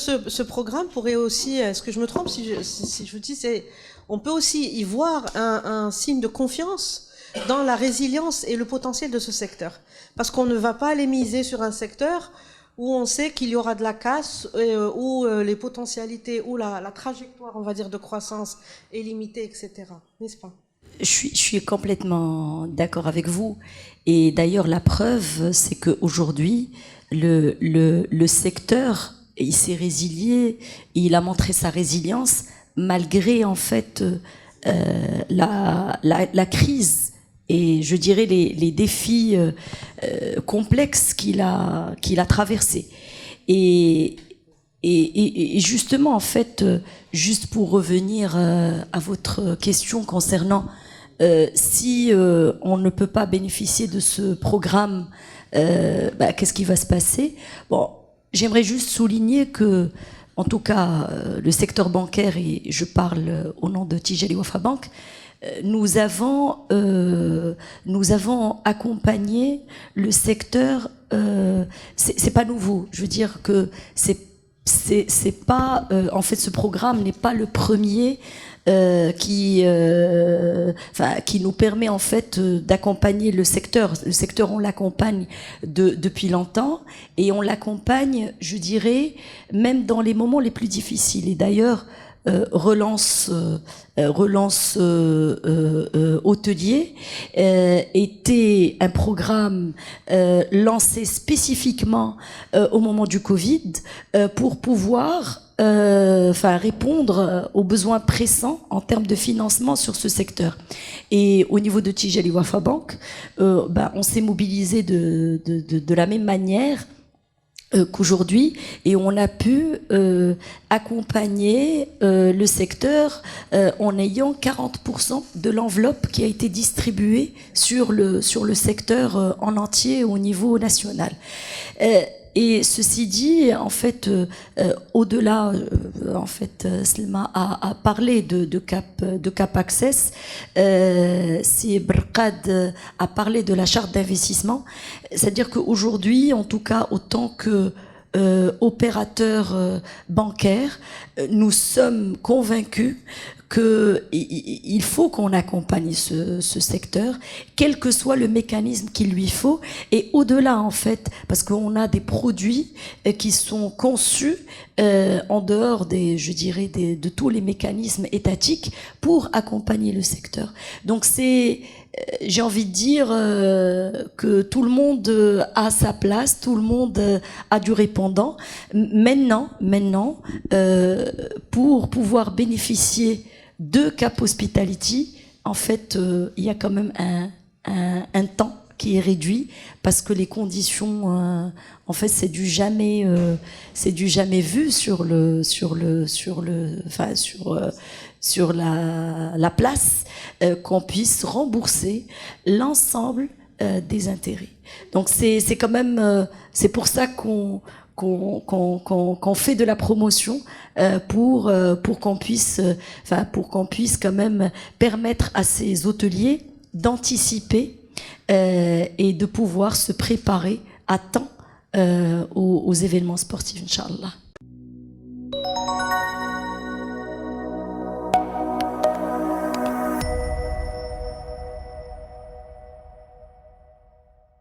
ce programme pourrait aussi, est-ce que je me trompe si je dis, on peut aussi y voir un signe de confiance dans la résilience et le potentiel de ce secteur. Parce qu'on ne va pas aller miser sur un secteur où on sait qu'il y aura de la casse, où les potentialités, où la trajectoire, on va dire, de croissance est limitée, etc. N'est-ce pas? Je suis complètement d'accord avec vous. Et d'ailleurs, la preuve, c'est qu'aujourd'hui, le secteur, il s'est résilié, il a montré sa résilience malgré, en fait, la crise et, je dirais, les défis complexes qu'il a traversés. Et justement, en fait, juste pour revenir à votre question concernant si on ne peut pas bénéficier de ce programme, qu'est-ce qui va se passer? Bon, j'aimerais juste souligner que, en tout cas, le secteur bancaire, et je parle au nom de Tijali Wafa Bank, nous avons accompagné le secteur. C'est pas nouveau. Je veux dire que c'est pas en fait, ce programme n'est pas le premier qui nous permet en fait d'accompagner le secteur. Le secteur, on l'accompagne depuis longtemps, et on l'accompagne, je dirais, même dans les moments les plus difficiles. Et d'ailleurs, relance hôtelier était un programme lancé spécifiquement au moment du Covid pour pouvoir répondre aux besoins pressants en termes de financement sur ce secteur. Et au niveau de Tijali Wafa Bank, on s'est mobilisé de la même manière qu'aujourd'hui, et on a pu accompagner le secteur en ayant 40% de l'enveloppe qui a été distribuée sur le secteur en entier au niveau national. Et ceci dit, en fait, au-delà, en fait, Slma a parlé de Cap Access, si Brqad a parlé de la charte d'investissement, c'est-à-dire qu'aujourd'hui, en tout cas, autant que opérateurs bancaires, nous sommes convaincus qu'il faut qu'on accompagne ce secteur, quel que soit le mécanisme qu'il lui faut, et au-delà, en fait, parce qu'on a des produits qui sont conçus en dehors de tous les mécanismes étatiques pour accompagner le secteur. Donc j'ai envie de dire que tout le monde a sa place, tout le monde a du répondant. Maintenant, pour pouvoir bénéficier de Cap Hospitality, en fait, il y a quand même un temps qui est réduit, parce que les conditions, en fait, c'est du jamais vu sur la place, qu'on puisse rembourser l'ensemble des intérêts. Donc c'est quand même, c'est pour ça qu'on fait de la promotion, pour qu'on puisse quand même permettre à ces hôteliers d'anticiper et de pouvoir se préparer à temps aux événements sportifs, Inch'Allah.